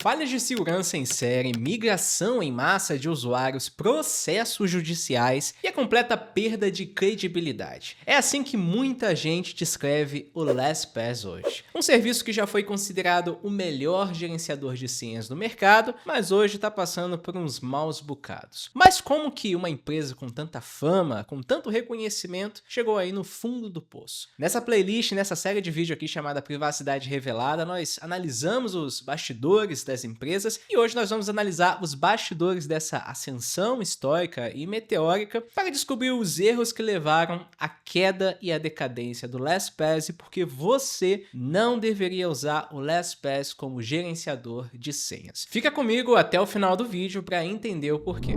Falhas de segurança em série, migração em massa de usuários, processos judiciais e a completa perda de credibilidade. É assim que muita gente descreve o LastPass hoje. Um serviço que já foi considerado o melhor gerenciador de senhas do mercado, mas hoje está passando por uns maus bocados. Mas como que uma empresa com tanta fama, com tanto reconhecimento, chegou aí no fundo do poço? Nessa playlist, nessa série de vídeo aqui chamada Privacidade Revelada, nós analisamos os bastidores das empresas e hoje nós vamos analisar os bastidores dessa ascensão histórica e meteórica para descobrir os erros que levaram à queda e à decadência do LastPass e porque você não deveria usar o LastPass como gerenciador de senhas. Fica comigo até o final do vídeo para entender o porquê.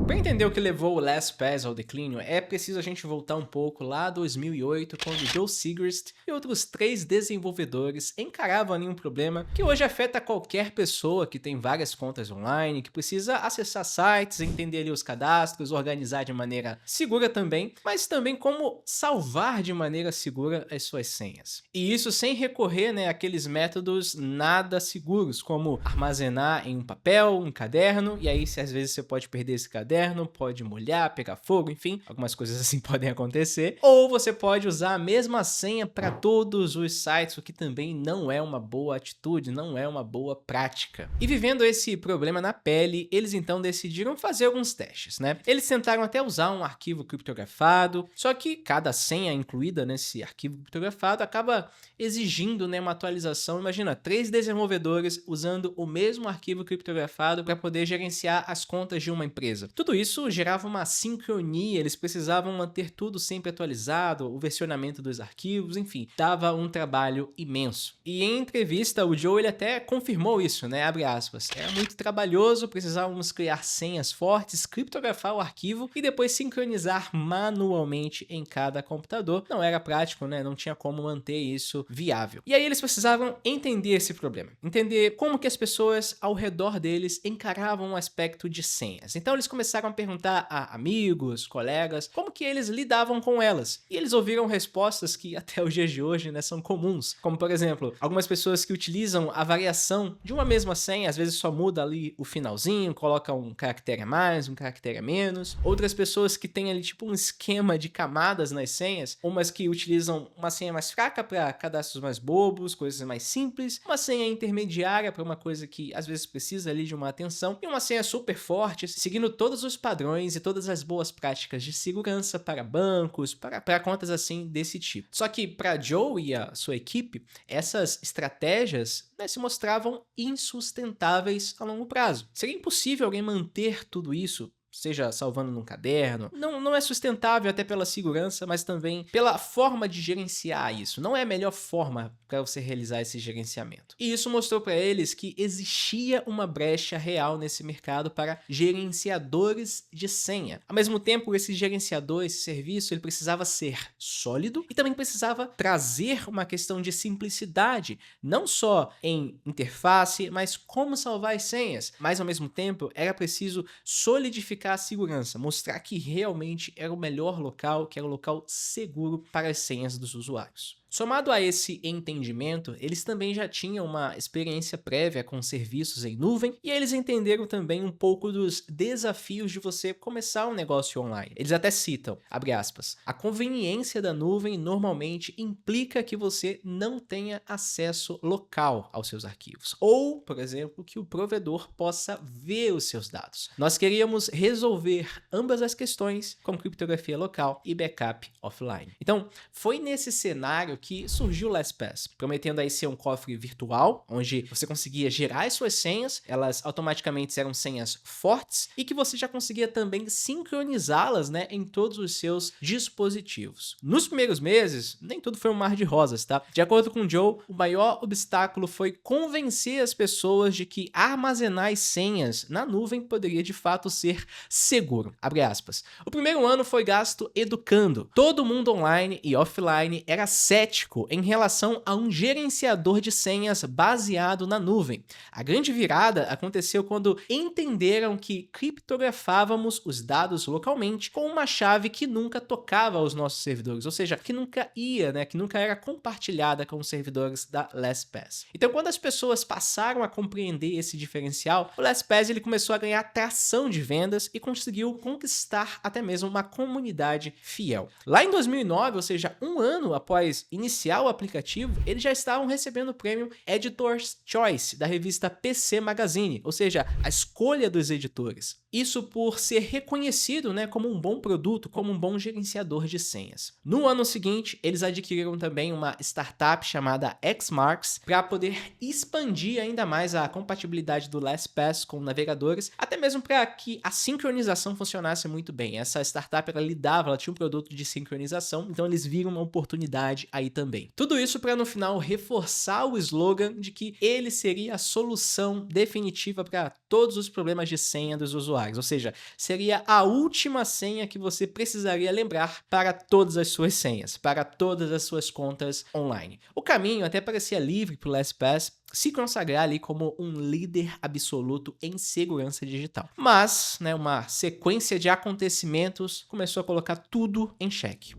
Para entender o que levou o LastPass ao declínio, é preciso a gente voltar um pouco lá a 2008, quando Joe Sigrist e outros 3 desenvolvedores encaravam ali um problema que hoje afeta qualquer pessoa que tem várias contas online, que precisa acessar sites, entender ali os cadastros, organizar de maneira segura também, mas também como salvar de maneira segura as suas senhas. E isso sem recorrer, àqueles métodos nada seguros, como armazenar em um papel, um caderno, e aí se às vezes você pode perder esse caderno, pode molhar, pegar fogo, enfim, algumas coisas assim podem acontecer. Ou você pode usar a mesma senha para todos os sites, o que também não é uma boa atitude, não é uma boa prática. E vivendo esse problema na pele, eles então decidiram fazer alguns testes, Eles tentaram até usar um arquivo criptografado, só que cada senha incluída nesse arquivo criptografado acaba exigindo, uma atualização. Imagina, 3 desenvolvedores usando o mesmo arquivo criptografado para poder gerenciar as contas de uma empresa. Tudo isso gerava uma sincronia, eles precisavam manter tudo sempre atualizado, o versionamento dos arquivos, enfim, dava um trabalho imenso. E em entrevista, o Joe ele até confirmou isso, abre aspas, era muito trabalhoso, precisávamos criar senhas fortes, criptografar o arquivo e depois sincronizar manualmente em cada computador. Não era prático, não tinha como manter isso viável. E aí eles precisavam entender esse problema, entender como que as pessoas ao redor deles encaravam o aspecto de senhas. Então eles começaram a perguntar a amigos, colegas, como que eles lidavam com elas. E eles ouviram respostas que até os dias de hoje, são comuns. Como, por exemplo, algumas pessoas que utilizam a variação de uma mesma senha, às vezes só muda ali o finalzinho, coloca um caractere a mais, um caractere a menos. Outras pessoas que têm ali tipo um esquema de camadas nas senhas, umas que utilizam uma senha mais fraca para cadastros mais bobos, coisas mais simples, uma senha intermediária para uma coisa que às vezes precisa ali de uma atenção, e uma senha super forte, seguindo todos os padrões e todas as boas práticas de segurança para bancos, para contas assim desse tipo. Só que para Joe e a sua equipe, essas estratégias se mostravam insustentáveis a longo prazo. Seria impossível alguém manter tudo isso, seja salvando num caderno, não é sustentável até pela segurança, mas também pela forma de gerenciar isso. Não é a melhor forma para você realizar esse gerenciamento. E isso mostrou para eles que existia uma brecha real nesse mercado para gerenciadores de senha. Ao mesmo tempo, esse gerenciador, esse serviço, ele precisava ser sólido e também precisava trazer uma questão de simplicidade, não só em interface, mas como salvar as senhas. Mas ao mesmo tempo, era preciso solidificar a segurança, mostrar que realmente era o melhor local, que era o local seguro para as senhas dos usuários. Somado a esse entendimento, eles também já tinham uma experiência prévia com serviços em nuvem e eles entenderam também um pouco dos desafios de você começar um negócio online. Eles até citam, abre aspas, a conveniência da nuvem normalmente implica que você não tenha acesso local aos seus arquivos, ou, por exemplo, que o provedor possa ver os seus dados. Nós queríamos resolver ambas as questões com criptografia local e backup offline. Então, foi nesse cenário que surgiu o LastPass, prometendo aí ser um cofre virtual, onde você conseguia gerar as suas senhas, elas automaticamente eram senhas fortes e que você já conseguia também sincronizá-las, em todos os seus dispositivos. Nos primeiros meses, nem tudo foi um mar de rosas, tá? De acordo com o Joe, o maior obstáculo foi convencer as pessoas de que armazenar as senhas na nuvem poderia de fato ser seguro. Abre aspas. O primeiro ano foi gasto educando. Todo mundo online e offline era cético cético em relação a um gerenciador de senhas baseado na nuvem. A grande virada aconteceu quando entenderam que criptografávamos os dados localmente com uma chave que nunca tocava aos nossos servidores, ou seja, que nunca ia, que nunca era compartilhada com os servidores da LastPass. Então, quando as pessoas passaram a compreender esse diferencial, o LastPass ele começou a ganhar tração de vendas e conseguiu conquistar até mesmo uma comunidade fiel. Lá em 2009, ou seja, um ano após iniciar o aplicativo, eles já estavam recebendo o prêmio Editor's Choice da revista PC Magazine, ou seja, a escolha dos editores. Isso por ser reconhecido como um bom produto, como um bom gerenciador de senhas. No ano seguinte, eles adquiriram também uma startup chamada Xmarks para poder expandir ainda mais a compatibilidade do LastPass com navegadores, até mesmo para que a sincronização funcionasse muito bem. Essa startup ela tinha um produto de sincronização, então eles viram uma oportunidade aí também. Tudo isso para no final reforçar o slogan de que ele seria a solução definitiva para todos os problemas de senha dos usuários, ou seja, seria a última senha que você precisaria lembrar para todas as suas senhas, para todas as suas contas online. O caminho até parecia livre para o LastPass se consagrar ali como um líder absoluto em segurança digital. Mas, uma sequência de acontecimentos começou a colocar tudo em xeque.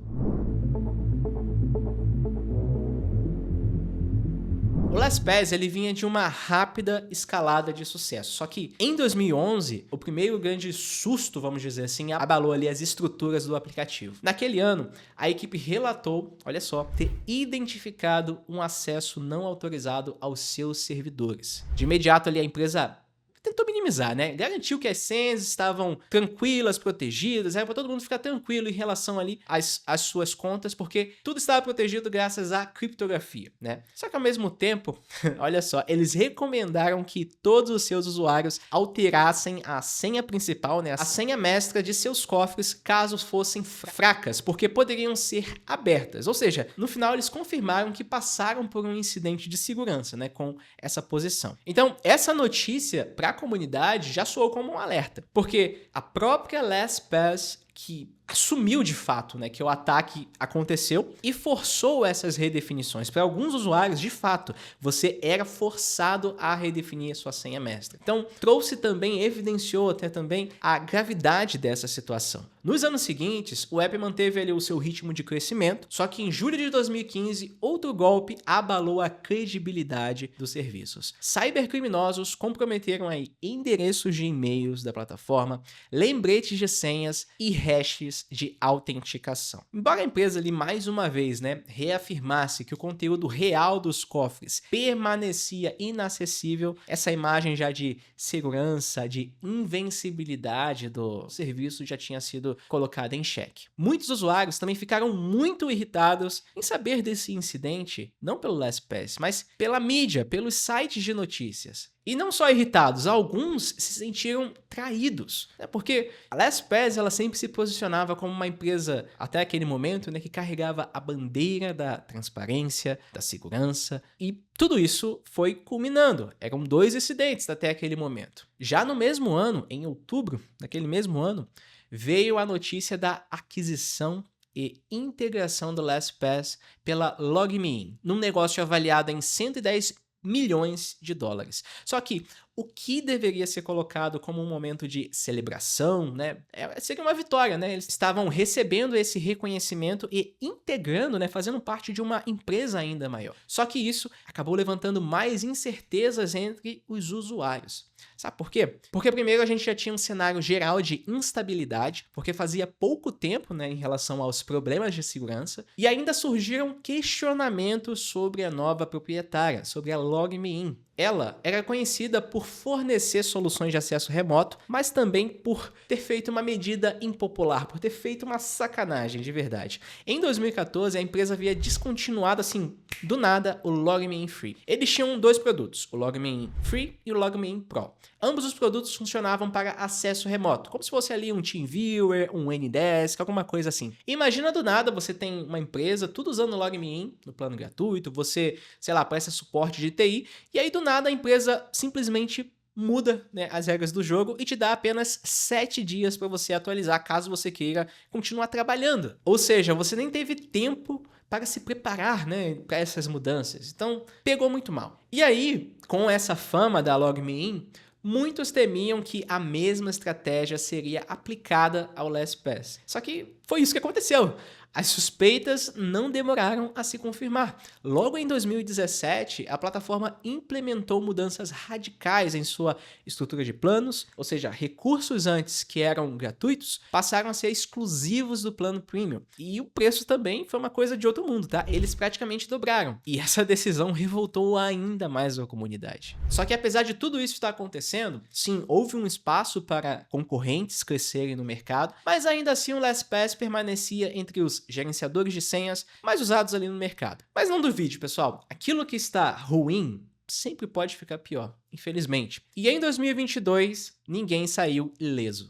O LastPass ele vinha de uma rápida escalada de sucesso, só que em 2011, o primeiro grande susto, vamos dizer assim, abalou ali as estruturas do aplicativo. Naquele ano, a equipe relatou, olha só, ter identificado um acesso não autorizado aos seus servidores. De imediato ali a empresa tentou minimizar, Garantiu que as senhas estavam tranquilas, protegidas, para todo mundo ficar tranquilo em relação ali às suas contas, porque tudo estava protegido graças à criptografia, Só que ao mesmo tempo, olha só, eles recomendaram que todos os seus usuários alterassem a senha principal, a senha mestra de seus cofres, caso fossem fracas, porque poderiam ser abertas. Ou seja, no final eles confirmaram que passaram por um incidente de segurança, com essa posição. Então, essa notícia para a comunidade já soou como um alerta, porque a própria LastPass que assumiu de fato que o ataque aconteceu e forçou essas redefinições. Para alguns usuários, de fato, você era forçado a redefinir a sua senha mestra. Então, evidenciou até também a gravidade dessa situação. Nos anos seguintes, o app manteve ali o seu ritmo de crescimento, só que em julho de 2015, outro golpe abalou a credibilidade dos serviços. Cybercriminosos comprometeram aí endereços de e-mails da plataforma, lembretes de senhas e hashes de autenticação. Embora a empresa ali mais uma vez, reafirmasse que o conteúdo real dos cofres permanecia inacessível, essa imagem já de segurança, de invencibilidade do serviço já tinha sido colocada em xeque. Muitos usuários também ficaram muito irritados em saber desse incidente, não pelo LastPass, mas pela mídia, pelos sites de notícias. E não só irritados, alguns se sentiram traídos, porque a LastPass ela sempre se posicionava como uma empresa, até aquele momento, que carregava a bandeira da transparência, da segurança, e tudo isso foi culminando. Eram 2 incidentes até aquele momento. Já no mesmo ano, em outubro daquele mesmo ano, veio a notícia da aquisição e integração do LastPass pela LogMeIn, num negócio avaliado em 110 milhões de dólares. Só que o que deveria ser colocado como um momento de celebração, seria uma vitória, Eles estavam recebendo esse reconhecimento e integrando, fazendo parte de uma empresa ainda maior. Só que isso acabou levantando mais incertezas entre os usuários. Sabe por quê? Porque primeiro a gente já tinha um cenário geral de instabilidade, porque fazia pouco tempo, em relação aos problemas de segurança, e ainda surgiram questionamentos sobre a nova proprietária, sobre a LogMeIn. Ela era conhecida por fornecer soluções de acesso remoto, mas também por ter feito uma medida impopular, por ter feito uma sacanagem de verdade. Em 2014, a empresa havia descontinuado, do nada, o LogMeIn Free. Eles tinham 2 produtos, o LogMeIn Free e o LogMeIn Pro. Ambos os produtos funcionavam para acesso remoto, como se fosse ali um TeamViewer, um Anydesk, alguma coisa assim. Imagina do nada, você tem uma empresa, tudo usando o LogMeIn no plano gratuito, você, presta suporte de TI, e aí do nada a empresa simplesmente muda as regras do jogo e te dá apenas 7 dias para você atualizar, caso você queira continuar trabalhando. Ou seja, você nem teve tempo para se preparar, né, para essas mudanças. Então, pegou muito mal. E aí, com essa fama da LogMeIn, muitos temiam que a mesma estratégia seria aplicada ao LastPass. Só que foi isso que aconteceu. As suspeitas não demoraram a se confirmar. Logo em 2017, a plataforma implementou mudanças radicais em sua estrutura de planos, ou seja, recursos antes que eram gratuitos passaram a ser exclusivos do plano Premium. E o preço também foi uma coisa de outro mundo, tá? Eles praticamente dobraram. E essa decisão revoltou ainda mais a comunidade. Só que apesar de tudo isso estar acontecendo, sim, houve um espaço para concorrentes crescerem no mercado, mas ainda assim o LastPass permanecia entre os gerenciadores de senhas mais usados ali no mercado. Mas não duvide, pessoal, aquilo que está ruim sempre pode ficar pior, infelizmente. E em 2022, ninguém saiu ileso.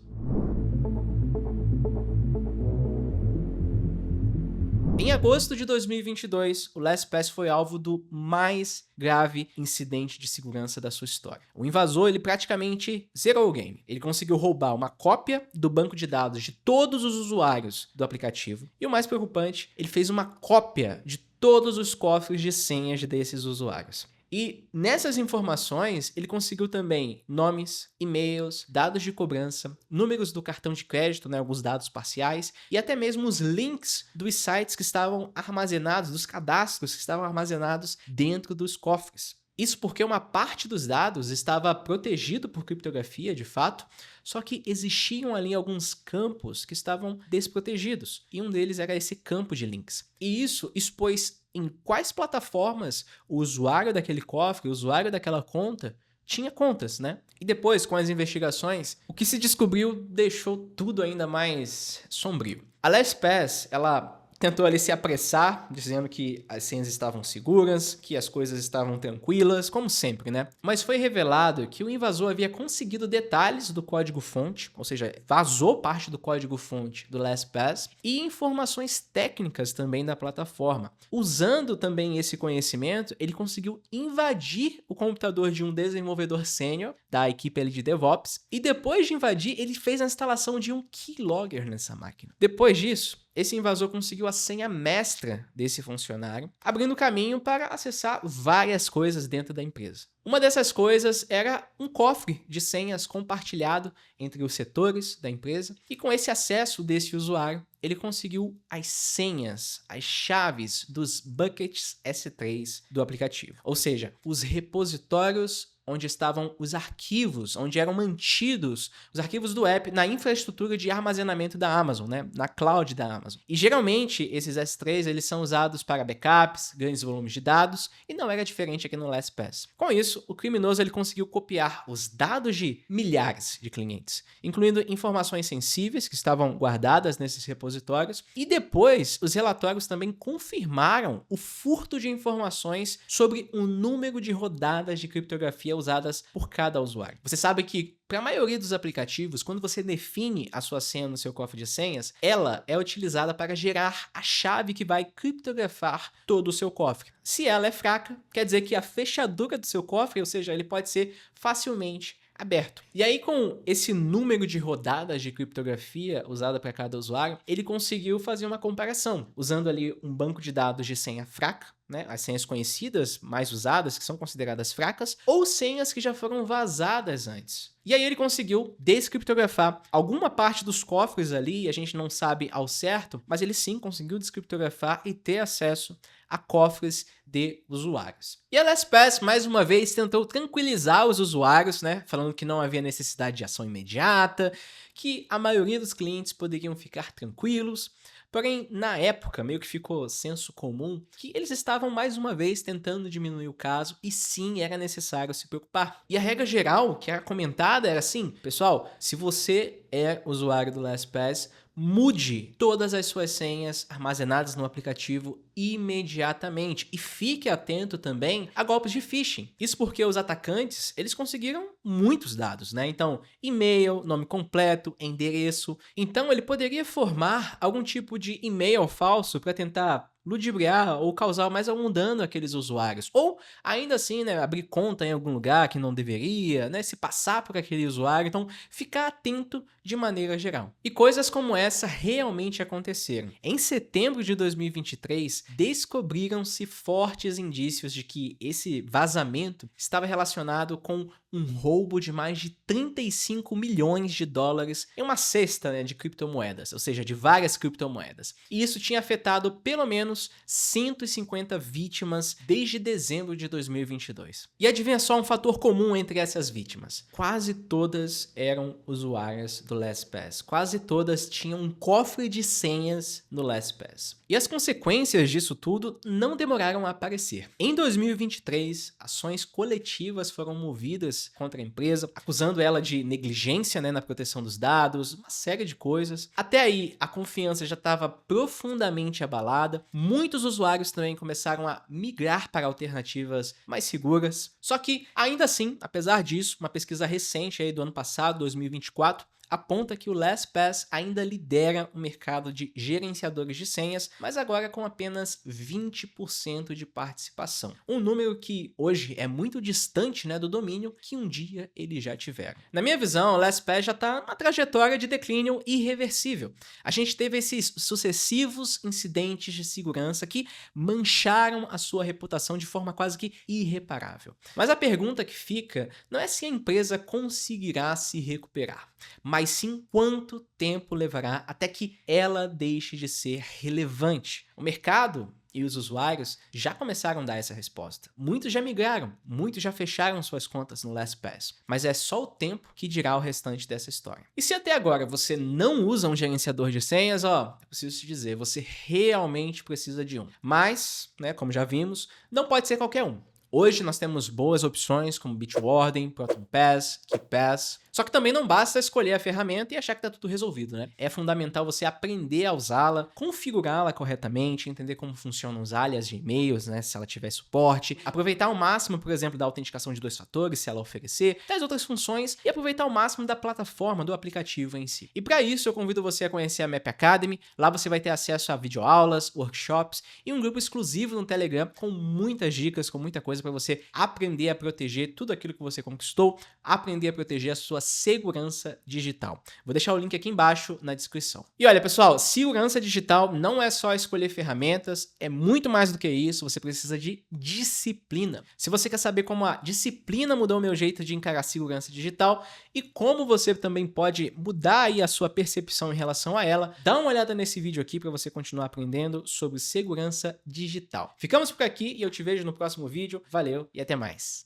Em agosto de 2022, o LastPass foi alvo do mais grave incidente de segurança da sua história. O invasor, ele praticamente zerou o game. Ele conseguiu roubar uma cópia do banco de dados de todos os usuários do aplicativo. E o mais preocupante, ele fez uma cópia de todos os cofres de senhas desses usuários. E nessas informações, ele conseguiu também nomes, e-mails, dados de cobrança, números do cartão de crédito, né, alguns dados parciais, e até mesmo os links dos sites que estavam armazenados, dos cadastros que estavam armazenados dentro dos cofres. Isso porque uma parte dos dados estava protegido por criptografia, de fato, só que existiam ali alguns campos que estavam desprotegidos, e um deles era esse campo de links. E isso expôs em quais plataformas o usuário daquele cofre, o usuário daquela conta, tinha contas, né? E depois, com as investigações, o que se descobriu deixou tudo ainda mais sombrio. A LastPass, ela tentou ali se apressar, dizendo que as senhas estavam seguras, que as coisas estavam tranquilas, como sempre, né? Mas foi revelado que o invasor havia conseguido detalhes do código-fonte, ou seja, vazou parte do código-fonte do LastPass e informações técnicas também da plataforma. Usando também esse conhecimento, ele conseguiu invadir o computador de um desenvolvedor sênior da equipe ali de DevOps e depois de invadir, ele fez a instalação de um keylogger nessa máquina. Depois disso, esse invasor conseguiu a senha mestra desse funcionário, abrindo caminho para acessar várias coisas dentro da empresa. Uma dessas coisas era um cofre de senhas compartilhado entre os setores da empresa, e com esse acesso desse usuário, ele conseguiu as senhas, as chaves dos buckets S3 do aplicativo, ou seja, os repositórios onde estavam os arquivos, onde eram mantidos os arquivos do app na infraestrutura de armazenamento da Amazon, né? Na cloud da Amazon. E geralmente esses S3 eles são usados para backups, grandes volumes de dados, e não era diferente aqui no LastPass. Com isso, o criminoso ele conseguiu copiar os dados de milhares de clientes, incluindo informações sensíveis que estavam guardadas nesses repositórios, e depois os relatórios também confirmaram o furto de informações sobre o número de rodadas de criptografia usadas por cada usuário. Você sabe que para a maioria dos aplicativos, quando você define a sua senha no seu cofre de senhas, ela é utilizada para gerar a chave que vai criptografar todo o seu cofre. Se ela é fraca, quer dizer que a fechadura do seu cofre, ou seja, ele pode ser facilmente aberto. E aí, com esse número de rodadas de criptografia usada para cada usuário, ele conseguiu fazer uma comparação, usando ali um banco de dados de senha fraca, né, as senhas conhecidas, mais usadas, que são consideradas fracas, ou senhas que já foram vazadas antes. E aí ele conseguiu descriptografar alguma parte dos cofres ali, a gente não sabe ao certo, mas ele sim conseguiu descriptografar e ter acesso a cofres de usuários. E a LastPass, mais uma vez, tentou tranquilizar os usuários, né, falando que não havia necessidade de ação imediata, que a maioria dos clientes poderiam ficar tranquilos. Porém, na época, meio que ficou senso comum que eles estavam mais uma vez tentando diminuir o caso e sim, era necessário se preocupar. E a regra geral que era comentada era assim, pessoal, se você é usuário do LastPass, mude todas as suas senhas armazenadas no aplicativo imediatamente e fique atento também a golpes de phishing. Isso porque os atacantes, eles conseguiram muitos dados, né? Então, e-mail, nome completo, endereço. Então, ele poderia formar algum tipo de e-mail falso para tentar ludibriar ou causar mais algum dano àqueles usuários. Ou, ainda assim, né, abrir conta em algum lugar que não deveria, né, se passar por aquele usuário. Então, ficar atento de maneira geral. E coisas como essa realmente aconteceram. Em setembro de 2023, descobriram-se fortes indícios de que esse vazamento estava relacionado com um roubo de mais de 35 milhões de dólares em uma cesta, né, de criptomoedas, ou seja, de várias criptomoedas. E isso tinha afetado pelo menos 150 vítimas desde dezembro de 2022. E adivinha só um fator comum entre essas vítimas? Quase todas eram usuárias do LastPass. Quase todas tinham um cofre de senhas no LastPass. E as consequências disso tudo não demoraram a aparecer. Em 2023, ações coletivas foram movidas contra a empresa, acusando ela de negligência, né, na proteção dos dados, uma série de coisas. Até aí, a confiança já estava profundamente abalada. Muitos usuários também começaram a migrar para alternativas mais seguras. Só que, ainda assim, apesar disso, uma pesquisa recente aí do ano passado, 2024, aponta que o LastPass ainda lidera o mercado de gerenciadores de senhas, mas agora com apenas 20% de participação. Um número que hoje é muito distante, né, do domínio que um dia eles já tiveram. Na minha visão, o LastPass já está numa trajetória de declínio irreversível. A gente teve esses sucessivos incidentes de segurança que mancharam a sua reputação de forma quase que irreparável. Mas a pergunta que fica não é se a empresa conseguirá se recuperar, mas sim quanto tempo levará até que ela deixe de ser relevante. O mercado e os usuários já começaram a dar essa resposta. Muitos já migraram, muitos já fecharam suas contas no LastPass, mas é só o tempo que dirá o restante dessa história. E se até agora você não usa um gerenciador de senhas, ó, eu preciso te dizer, você realmente precisa de um. Mas, né, como já vimos, não pode ser qualquer um. Hoje nós temos boas opções como Bitwarden, ProtonPass, KeePass. Só que também não basta escolher a ferramenta e achar que está tudo resolvido, né? É fundamental você aprender a usá-la, configurá-la corretamente, entender como funcionam os alias de e-mails, né? Se ela tiver suporte, aproveitar ao máximo, por exemplo, da autenticação de 2 fatores, se ela oferecer, tais outras funções, e aproveitar ao máximo da plataforma, do aplicativo em si. E para isso eu convido você a conhecer a Map Academy. Lá você vai ter acesso a videoaulas, workshops e um grupo exclusivo no Telegram com muitas dicas, com muita coisa para você aprender a proteger tudo aquilo que você conquistou, aprender a proteger a sua segurança digital. Vou deixar o link aqui embaixo na descrição. E olha, pessoal, segurança digital não é só escolher ferramentas, é muito mais do que isso, você precisa de disciplina. Se você quer saber como a disciplina mudou o meu jeito de encarar a segurança digital e como você também pode mudar aí a sua percepção em relação a ela, dá uma olhada nesse vídeo aqui para você continuar aprendendo sobre segurança digital. Ficamos por aqui e eu te vejo no próximo vídeo. Valeu e até mais.